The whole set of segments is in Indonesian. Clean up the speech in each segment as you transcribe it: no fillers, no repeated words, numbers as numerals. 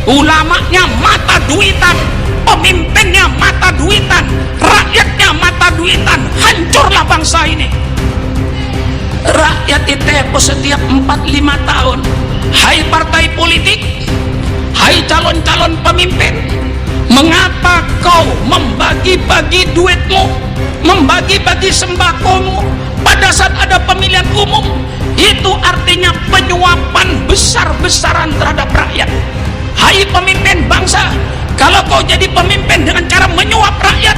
ulamanya mata duitan, pemimpinnya mata duitan, rakyatnya mata duitan, hancurlah bangsa ini. Rakyat ditepo setiap 4-5 tahun. Hai partai politik, hai calon-calon pemimpin, mengapa kau membagi-bagi duitmu, membagi-bagi sembakomu pada saat ada pemilihan umum? Itu artinya penyuapan besar-besaran terhadap rakyat. Hai pemimpin bangsa, kalau kau jadi pemimpin dengan cara menyuap rakyat,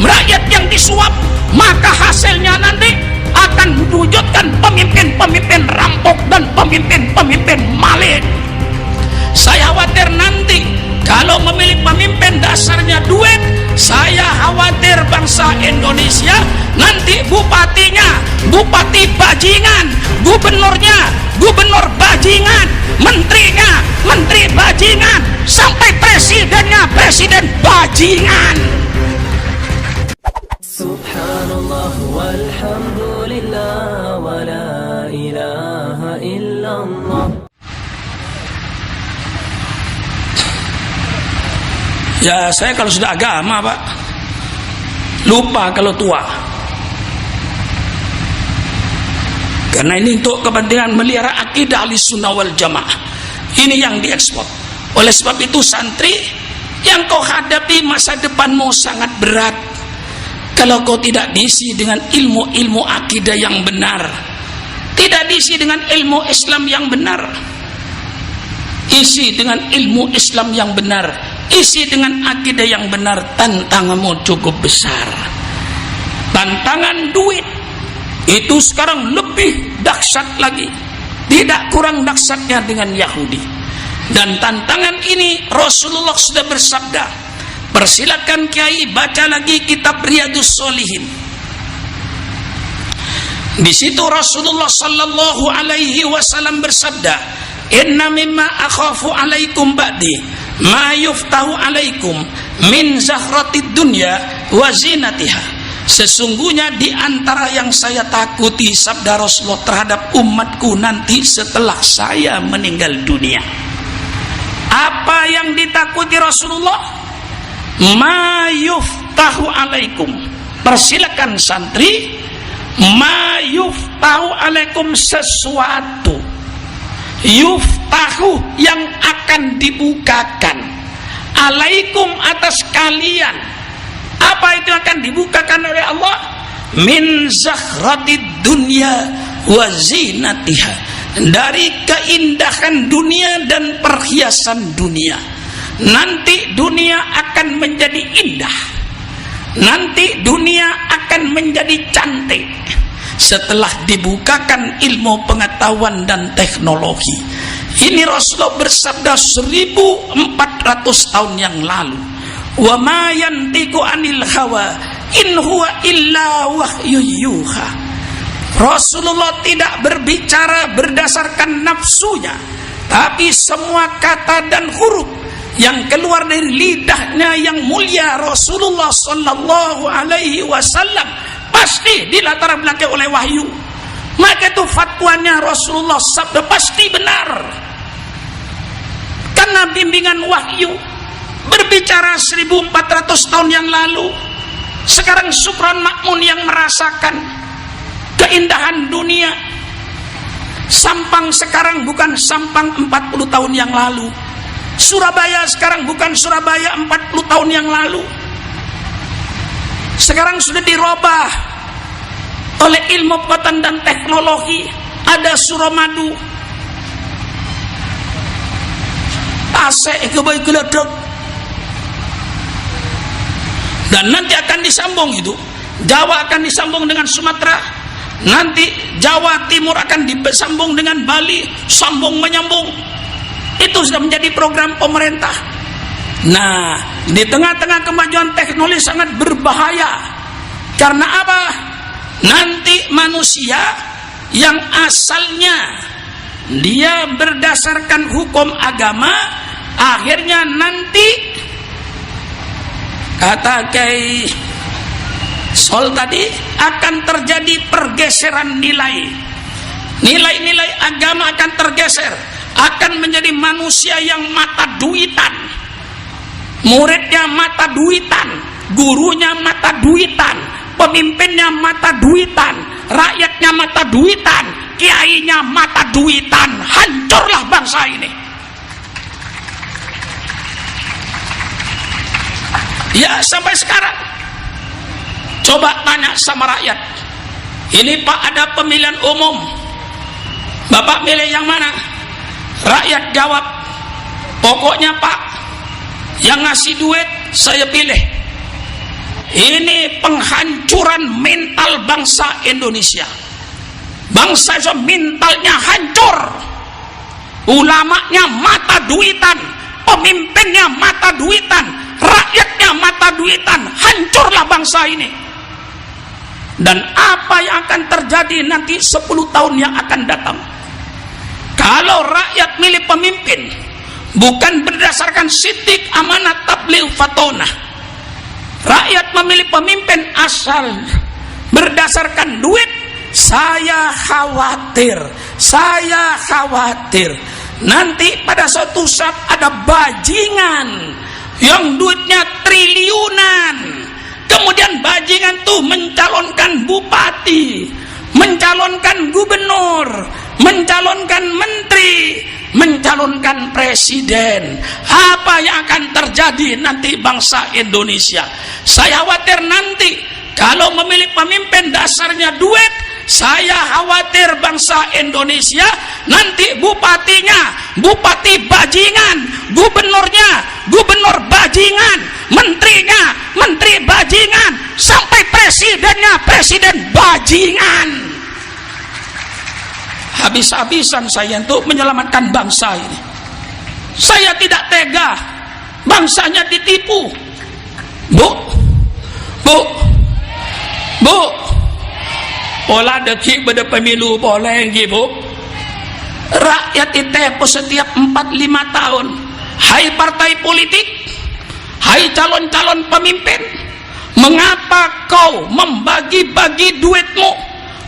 rakyat yang disuap, maka hasilnya nanti akan mewujudkan pemimpin-pemimpin rampok dan pemimpin-pemimpin maling. Saya khawatir nanti kalau memilih pemimpin dasarnya duit, saya khawatir bangsa Indonesia nanti bupatinya bupati bajingan, gubernurnya gubernur bajingan, menterinya menteri bajingan, sampai presidennya presiden bajingan. Subhanallah walhamdulillah wa la ilaha illallah. Ya, saya kalau sudah agama, Pak, lupa kalau tua. Karena ini untuk kepentingan melihara akidah Ahlussunnah wal Jamaah. Ini yang diekspor. Oleh sebab itu santri, yang kau hadapi masa depanmu sangat berat kalau kau tidak diisi dengan ilmu-ilmu akidah yang benar, tidak diisi dengan ilmu Islam yang benar. Isi dengan ilmu Islam yang benar, isi dengan akidah yang benar, tantanganmu cukup besar. Tantangan duit itu sekarang lebih dahsyat lagi, tidak kurang dahsyatnya dengan Yahudi. Dan tantangan ini Rasulullah sudah bersabda, persilakan kiai baca lagi kitab Riyadhus Shalihin. Di situ Rasulullah sallallahu alaihi wasallam bersabda, inna mimma akhafu alaikum ba'di ma yuftahu alaikum min zahratid dunya wa zinatiha. Sesungguhnya di antara yang saya takuti, sabda Rasulullah, terhadap umatku nanti setelah saya meninggal dunia. Apa yang ditakuti Rasulullah? Ma yuftahu alaikum, persilakan santri, ma yuftahu alaikum, sesuatu yuftahu yang akan dibukakan alaikum atas kalian. Apa itu akan dibukakan oleh Allah? Min zahratid dunya wa zinatiha, dari keindahan dunia dan perhiasan dunia. Nanti dunia akan menjadi indah, nanti dunia akan menjadi cantik setelah dibukakan ilmu pengetahuan dan teknologi. Ini Rasulullah bersabda 1400 tahun yang lalu. Wa ma yantiqu anil hawa in huwa illa wahyu yuha. Rasulullah tidak berbicara berdasarkan nafsunya, tapi semua kata dan huruf yang keluar dari lidahnya yang mulia Rasulullah sallallahu alaihi wasallam pasti dilatar belakangi oleh wahyu. Maka itu fatwanya Rasulullah sabda pasti benar, karena bimbingan wahyu. Berbicara 1400 tahun yang lalu, sekarang Sukron Makmun yang merasakan keindahan dunia. Sampang sekarang bukan Sampang 40 tahun yang lalu, Surabaya sekarang bukan Surabaya 40 tahun yang lalu. Sekarang sudah dirubah oleh ilmu pengetahuan dan teknologi. Ada Suramadu, Tasik, Kebayu Geledek. Dan nanti akan disambung itu, Jawa akan disambung dengan Sumatera, nanti Jawa Timur akan disambung dengan Bali, sambung menyambung. Itu sudah menjadi program pemerintah. Nah, di tengah-tengah kemajuan teknologi sangat berbahaya. Karena apa? Nanti manusia yang asalnya dia berdasarkan hukum agama, akhirnya nanti kata Kiai Sol tadi, akan terjadi pergeseran nilai. Nilai-nilai agama akan tergeser. akan menjadi manusia yang mata duitan. Muridnya mata duitan, gurunya mata duitan, pemimpinnya mata duitan, rakyatnya mata duitan, kiainya mata duitan. Hancurlah bangsa ini. Ya, sampai sekarang coba tanya sama rakyat, ini Pak, ada pemilihan umum, Bapak milih yang mana? Rakyat jawab, pokoknya Pak, yang ngasih duit saya pilih. Ini penghancuran mental bangsa Indonesia. Bangsa Indonesia mentalnya hancur. Ulamanya mata duitan, pemimpinnya mata duitan, rakyatnya mata duitan. Hancurlah bangsa ini. Dan apa yang akan terjadi nanti 10 tahun yang akan datang? Kalau rakyat milih pemimpin bukan berdasarkan sidik, amanat, tabligh, fatonah, rakyat memilih pemimpin asal berdasarkan duit, saya khawatir nanti pada suatu saat ada bajingan yang duitnya triliunan, kemudian bajingan tuh mencalonkan bupati, mencalonkan gubernur, mencalonkan menteri, mencalonkan presiden. Apa yang akan terjadi nanti bangsa Indonesia? Saya khawatir nanti kalau memilih pemimpin dasarnya duit, saya khawatir bangsa Indonesia nanti bupatinya bupati bajingan, gubernurnya gubernur bajingan, menterinya menteri bajingan, sampai presidennya presiden bajingan. Habis-habisan saya untuk menyelamatkan bangsa ini. Saya tidak tega bangsanya ditipu. Bu, pola dekik pada pemilu boleh Bu. Rakyat ditipu setiap 4-5 tahun. Hai partai politik, hai calon-calon pemimpin, mengapa kau membagi-bagi duitmu,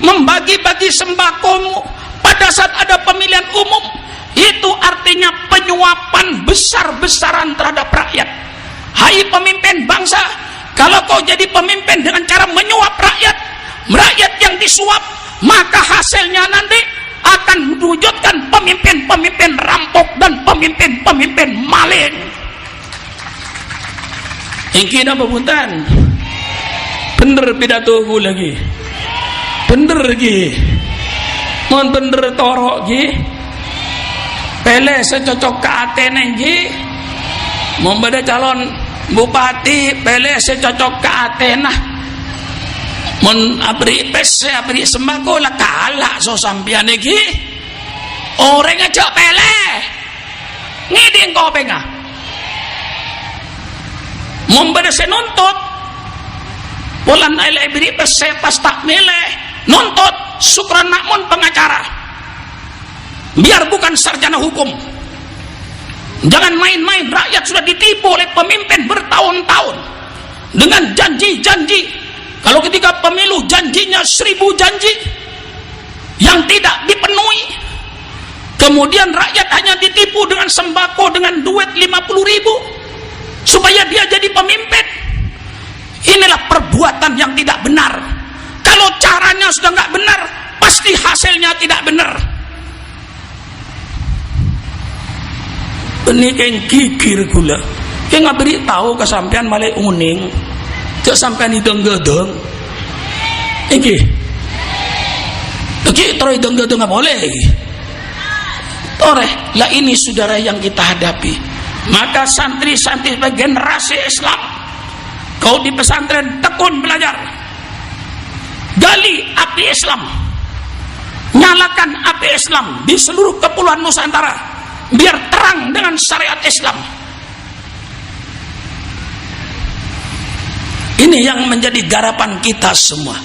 membagi-bagi sembakomu pada saat ada pemilihan umum? Itu artinya penyuapan besar-besaran terhadap rakyat. Hai pemimpin bangsa, kalau kau jadi pemimpin dengan cara menyuap rakyat, rakyat yang disuap, maka hasilnya nanti akan mewujudkan pemimpin-pemimpin rampok dan pemimpin-pemimpin maling. Iki nama punten, bener pidatoku lagi, bener lagi. Mohon bener torok ji, pele secocok ke Atene ji, membeda calon bupati pele secocok ke Atena, mon abri pes abri sembako lah kalah so sampian ji, orang aja pele, ngiding kau penga, membeda senuntut, bulan aile abri pes pas tak milih, nuntut Sukran Makmun pengacara, biar bukan sarjana hukum. Jangan main-main, rakyat sudah ditipu oleh pemimpin bertahun-tahun dengan janji-janji. Kalau ketika pemilu janjinya 1000 janji yang tidak dipenuhi, kemudian rakyat hanya ditipu dengan sembako, dengan duit 50.000 supaya dia jadi pemimpin. Inilah perbuatan yang tidak benar. Kalau caranya sudah nggak benar, pasti hasilnya tidak benar. Ini kayak kikir gula, kayak nggak beritahu ke sampean malah uning, ke sampean hidung-gedung. Iki terus hidung-gedung nggak boleh. Toreh, lah ini saudara yang kita hadapi. Maka santri-santri sebagai generasi Islam, kau di pesantren tekun belajar. Gali api Islam, nyalakan api Islam di seluruh kepulauan Nusantara, biar terang dengan syariat Islam. Ini yang menjadi garapan kita semua.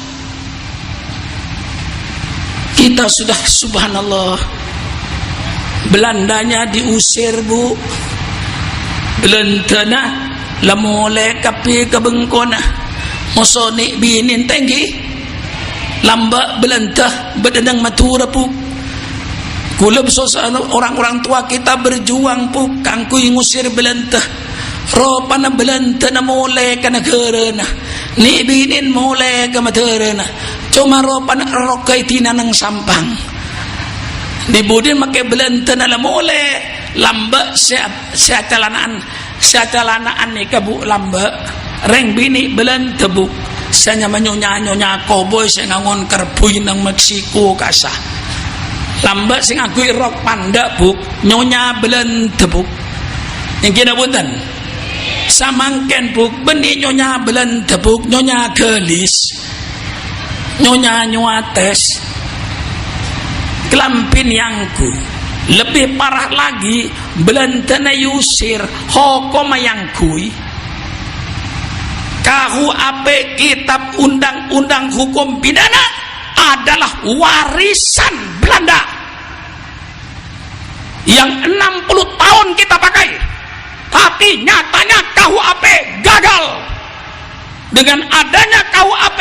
Kita sudah subhanallah, Belandanya diusir Bu, Belandana lamole kapi kabengkona, mosoni binin tinggi lamba belantah bedendang matura pu Kula orang-orang tua kita berjuang pukang kui ngusir Belanda. Ropana Belanda na mulai ka nagarana. Ni binin mulai ka materana. Cuma ropana rokai tina ng sampang. Ni budin make Belanda na mulai lamba siya talanaan ni kabu lamba. Reng bini Belanda bu. Saya nyonya cowboy saya ngangon karpuy ng Meksiko kasa. Lambat sing aku rok panda buk nyonya Belanda buk yang kena buatan samangken buk benih nyonya Belanda buk nyonya gelis nyonya nyuates kelampin yangku lebih parah lagi Belanda na yusir hokoma yangkui kahu ape kitab undang-undang hukum pidana adalah warisan Belanda yang 60 tahun kita pakai, tapi nyatanya KUHP gagal. Dengan adanya KUHP,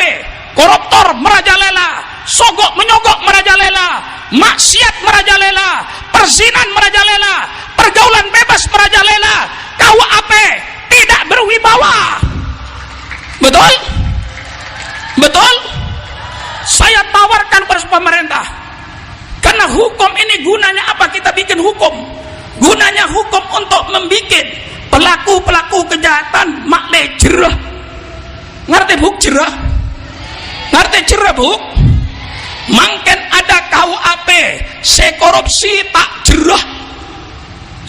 koruptor merajalela, sogok menyogok merajalela, maksiat merajalela, perzinan merajalela, pergaulan bebas merajalela. KUHP tidak berwibawa. Betul? Betul? Saya tawarkan pada pemerintah, karena hukum ini gunanya apa? Kita bikin hukum, gunanya hukum untuk membuat pelaku-pelaku kejahatan makle jerah. Ngerti buk jerah? Ngerti jerah buk? Mangken ada KUHP, se korupsi tak jerah,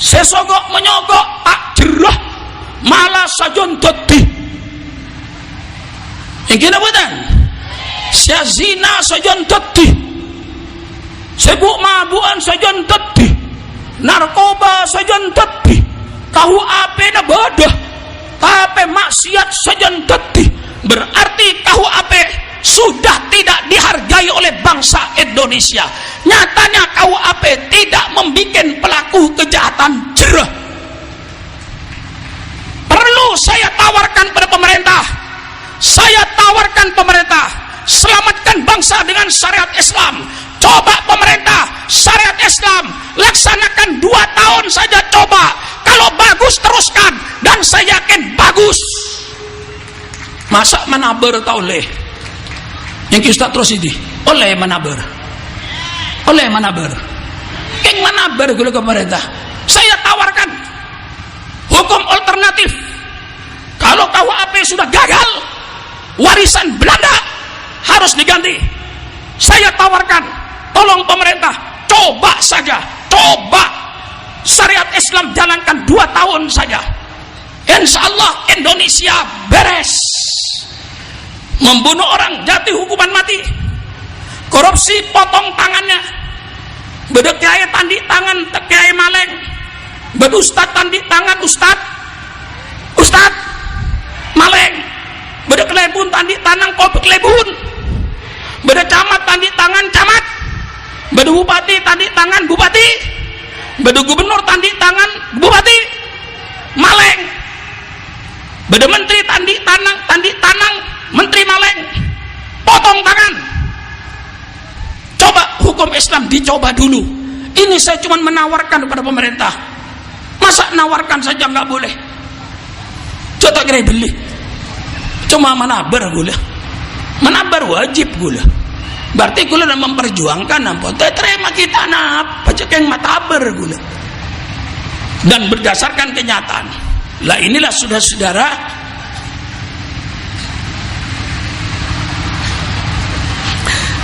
se sogok menyogok tak jerah, malah sajon dadi. Yang kena buatan? Sia zina sajon dadi, sebuk mabuan sajon dadi, narkoba sajon dadi, KUHP na bodoh, tapi maksiat sajon dadi. Berarti KUHP sudah tidak dihargai oleh bangsa Indonesia. Nyatanya KUHP tidak membuat pelaku kejahatan jerah. Perlu saya tawarkan pada pemerintah, saya tawarkan pemerintah, selamatkan bangsa dengan syariat Islam. Coba pemerintah syariat Islam laksanakan 2 tahun saja, coba. Kalau bagus teruskan, dan saya yakin bagus. Masa manaber tak oleh? Yang kita terus ini oleh manaber, oleh manaber. Yang manaber gula ke pemerintah. Saya tawarkan hukum alternatif. Kalau KUHP sudah gagal, warisan Belanda harus diganti. Saya tawarkan, tolong pemerintah, coba saja, coba syariat Islam jalankan 2 tahun saja. Insya Allah Indonesia beres. Membunuh orang jatuh hukuman mati, korupsi potong tangannya, bedek kiai tandi tangan kiai maleng, bedustad tandi tangan ustad maleng, bedek lebun tandi tangan kopek lebun, bedek camat tandi tangan camat, bedek bupati tandi tangan bupati, bedek gubernur tandi tangan bupati maleng, bedek menteri tandi tanang menteri maleng, potong tangan. Coba hukum Islam dicoba dulu. Ini saya cuma menawarkan kepada pemerintah. Masa nawarkan saja nggak boleh? Coba kira beli. Cuma manaber gula, manaber wajib gula. Berarti gula dan memperjuangkan apa? Terima kita napa cekeng mataber gula. Dan berdasarkan kenyataan. Lah inilah saudara-saudara.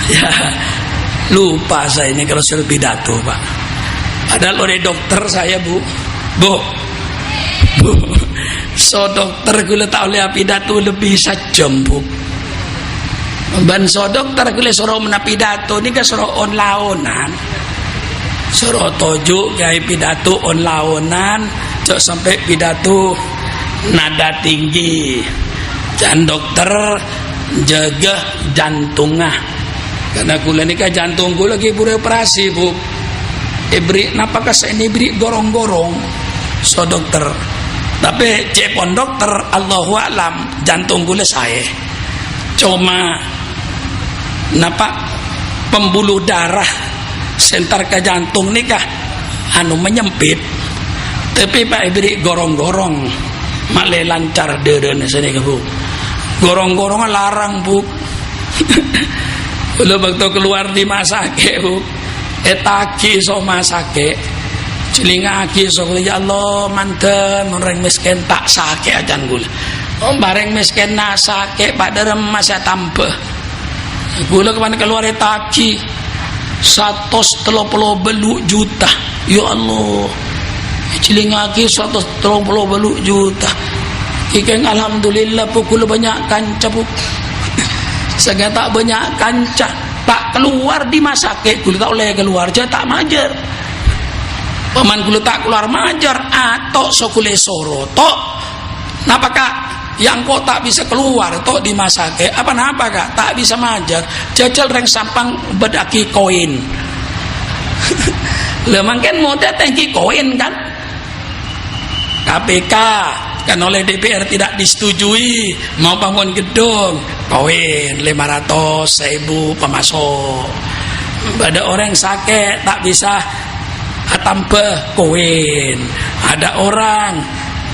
Ya, lupa saya ini kalau saya pidato, Pak. Padahal oleh dokter saya, Bu. So dokter gula tak oleh pidato lebih sajam, Bu. Ban so dokter gula soro mena pidato ni ka soro on laonan. Soro tojo kayak pidato on laonan, cok sampai pidato nada tinggi. Dan dokter jaga jantungnya. Karena gula ni kan jantung gula lagi beroperasi, Bu. Ibri napakah saya ini beri gorong-gorong so dokter. Tapi cepon dokter Allahu alam jantung gula saya. Cuma napa pembuluh darah sentar ke jantung nikah anu menyempit, tapi Pak beri gorong-gorong malah lancar deden sini ke Bu. Gorong-gorong larang Bu. Udah waktu keluar di masake Bu, etaki so masake, cilingaki so ya Allah manten orang miskin tak sake ajan gula. Bareng miskin nasake Pak derem masa tambah. Gula kemana keluar etaki 130 juta. Ya Allah. Cilingaki 130 juta. Kikeng alhamdulillah pukul banyak kanca Bu. Segala tak banyak kanca. Tak keluar di masake, gula tak oleh keluar je tak majer. Paman gula tak keluar majer atau sokule soro tok. Napa Kak? Yang kok tak bisa keluar tok di masake. Apa napa Kak? Tak bisa majer. Jajal reng sampang bedaki koin. Lah mangken mau tengki koin kan? KPK kan oleh DPR tidak disetujui mau bangun gedung koin 500.000 pemasok. Ada orang sakit tak bisa tambah koin. Ada orang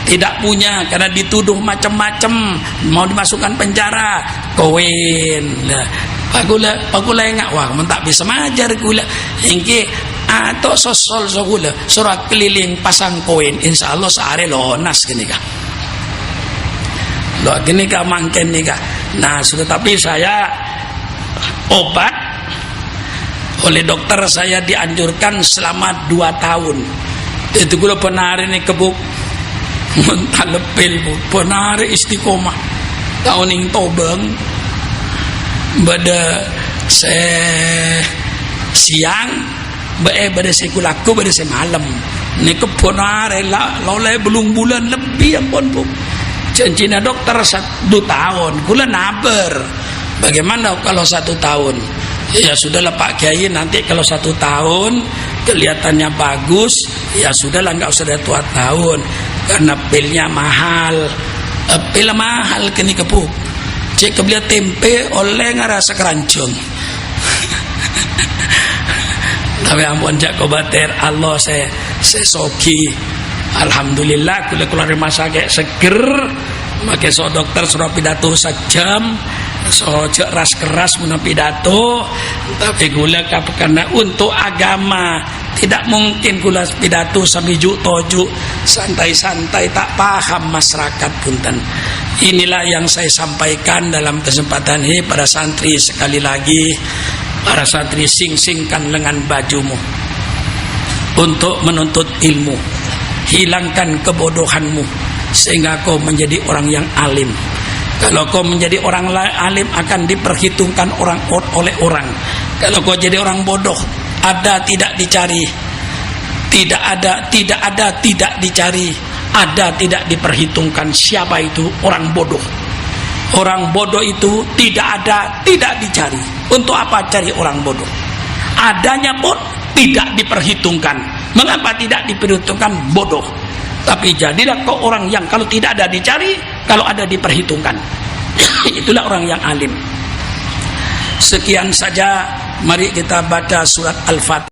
tidak punya karena dituduh macam-macam mau dimasukkan penjara koin. Lah pagula enggak wah tak bisa majar gula hingga atau sosol gula surat keliling pasang koin insyaallah sehari lonas gini kah lo gini kah mangken nih kah. Nah sudah tapi saya obat oleh dokter saya dianjurkan selama 2 tahun itu gula penari nih kebuk mentah lepil Bu penari istiqomah tahun yang tobeng pada siang pada sekulaku pada semalam ni keponare loleh belum bulan lebih ampun Bu janjinya dokter 1 tahun gula naber bagaimana kalau 1 tahun ya sudahlah Pak Kiai nanti kalau 1 tahun kelihatannya bagus ya sudahlah nggak usah 2 tahun karena pilnya mahal pil mahal kini kepuk cek kebelia tempe oleh ngerasa keranjung. Tapi ampun jak kobater Allah saya soki alhamdulillah kula keluar rumah sakit seger make so dokter suruh pidato 1 jam so ras keras muna pidato tapi gula karena untuk agama tidak mungkin gula pidato sampai toju santai-santai tak paham masyarakat punten. Inilah yang saya sampaikan dalam kesempatan ini para santri. Sekali lagi para santri sing-singkan lengan bajumu untuk menuntut ilmu, hilangkan kebodohanmu sehingga kau menjadi orang yang alim. Kalau kau menjadi orang alim akan diperhitungkan oleh orang. Kalau kau jadi orang bodoh ada tidak dicari, tidak ada tidak dicari, ada tidak diperhitungkan. Siapa itu orang bodoh? Orang bodoh itu tidak ada tidak dicari. Untuk apa cari orang bodoh? Adanya pun tidak diperhitungkan. Mengapa tidak diperhitungkan? Bodoh. Tapi jadilah kau orang yang kalau tidak ada dicari, kalau ada diperhitungkan. Itulah orang yang alim. Sekian saja, mari kita baca surat Al-Fatihah.